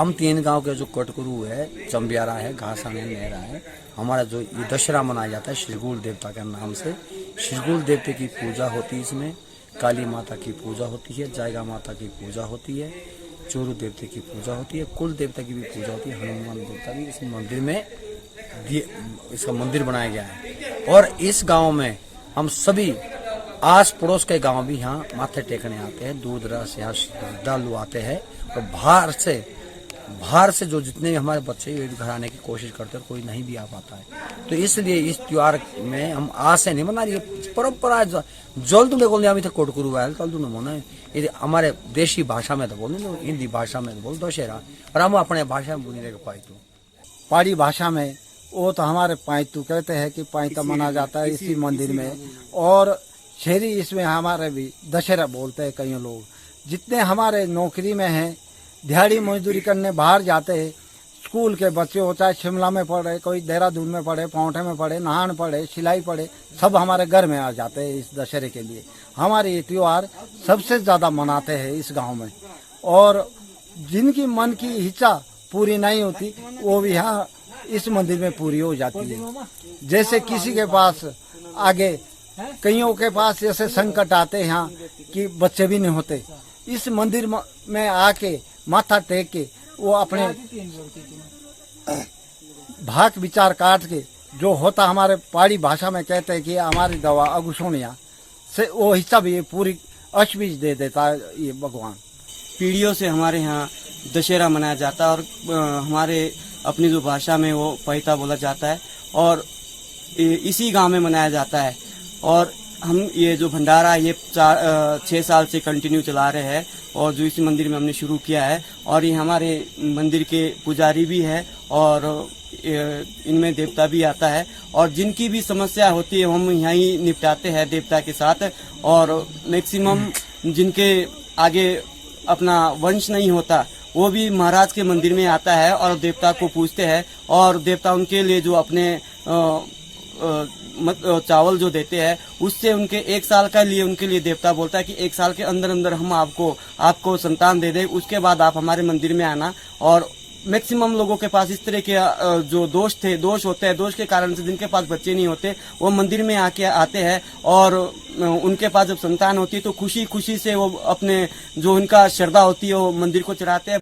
हम 3 गांव के जो कटकुरु है, चंबियारा है, घासाने, नेहरा है, हमारा जो ये दशहरा मनाया जाता है श्रीगुल देवता के नाम से। श्रीगुल देवते की पूजा होती है, इसमें काली माता की पूजा होती है, जायगा माता की पूजा होती है, चोरू देवते की पूजा होती है, कुल देवता की भी पूजा होती है, हनुमान देवता भी इस मंदिर में इसका मंदिर बनाया गया है। और इस गांव में हम सभी आस पड़ोस के गांव भी यहाँ माथे टेकने आते हैं, दूर दराज से यहाँ श्रद्धालु आते हैं और बाहर से जो जितने भी हमारे बच्चे वे भी घर आने की कोशिश करते हैं, कोई नहीं भी आ पाता है। तो इसलिए इस त्योहार में हम आज से नहीं मना रही परंपरा जल्द में बोलने अभी तक कोटकुरु आयल तल दूं मना ये हमारे देशी भाषा में तो बोलने हिंदी भाषा में तो बोल दशहरा और हम अपने भाषा में बोलने के पाई पहाड़ी भाषा में वो तो हमारे पाइतू कहते हैं कि पाइता मना जाता है इसी मंदिर में। और शहरी इसमें हमारे भी दशहरा बोलते हैं कई लोग। जितने हमारे नौकरी में हैं, दिहाड़ी मजदूरी करने बाहर जाते हैं, स्कूल के बच्चे हो चाहे शिमला में पढ़े, कोई देहरादून में पढ़े, पौंठे में पढ़े, नाहन पढ़े, सिलाई पढ़े, सब हमारे घर में आ जाते हैं इस दशहरे के लिए। हमारे ये त्यौहार सबसे ज़्यादा मनाते हैं इस गांव में। और जिनकी मन की इच्छा पूरी नहीं होती वो भी यहाँ इस मंदिर में पूरी हो जाती है। जैसे किसी के पास आगे कईयों के पास जैसे संकट आते हैं यहाँ कि बच्चे भी नहीं होते, इस मंदिर में आके माथा टेक के वो अपने भाग विचार काट के जो होता हमारे पहाड़ी भाषा में कहते हैं कि हमारी दवा अगुसोनिया से वो हिस्सा भी पूरी अशबीज दे देता है ये भगवान। पीढ़ियों से हमारे यहाँ दशहरा मनाया जाता है और हमारे अपनी जो भाषा में वो पैता बोला जाता है और इसी गांव में मनाया जाता है। और हम ये जो भंडारा ये 6 साल से कंटिन्यू चला रहे हैं और जो इसी मंदिर में हमने शुरू किया है। और ये हमारे मंदिर के पुजारी भी है और इनमें देवता भी आता है और जिनकी भी समस्या होती है हम यहीं निपटाते हैं देवता के साथ। और मैक्सिमम जिनके आगे अपना वंश नहीं होता वो भी महाराज के मंदिर में आता है और देवता को पूजते हैं और देवता उनके लिए जो अपने चावल जो देते हैं उससे उनके 1 साल के लिए उनके लिए देवता बोलता है कि 1 साल के अंदर अंदर हम आपको संतान दे दें, उसके बाद आप हमारे मंदिर में आना। और मैक्सिमम लोगों के पास इस तरह के जो दोष होते हैं, दोष के कारण से जिनके पास बच्चे नहीं होते वो मंदिर में आते हैं और उनके पास जब संतान होती है तो खुशी खुशी से वो अपने जो उनका श्रद्धा होती है वो मंदिर को चढ़ाते हैं।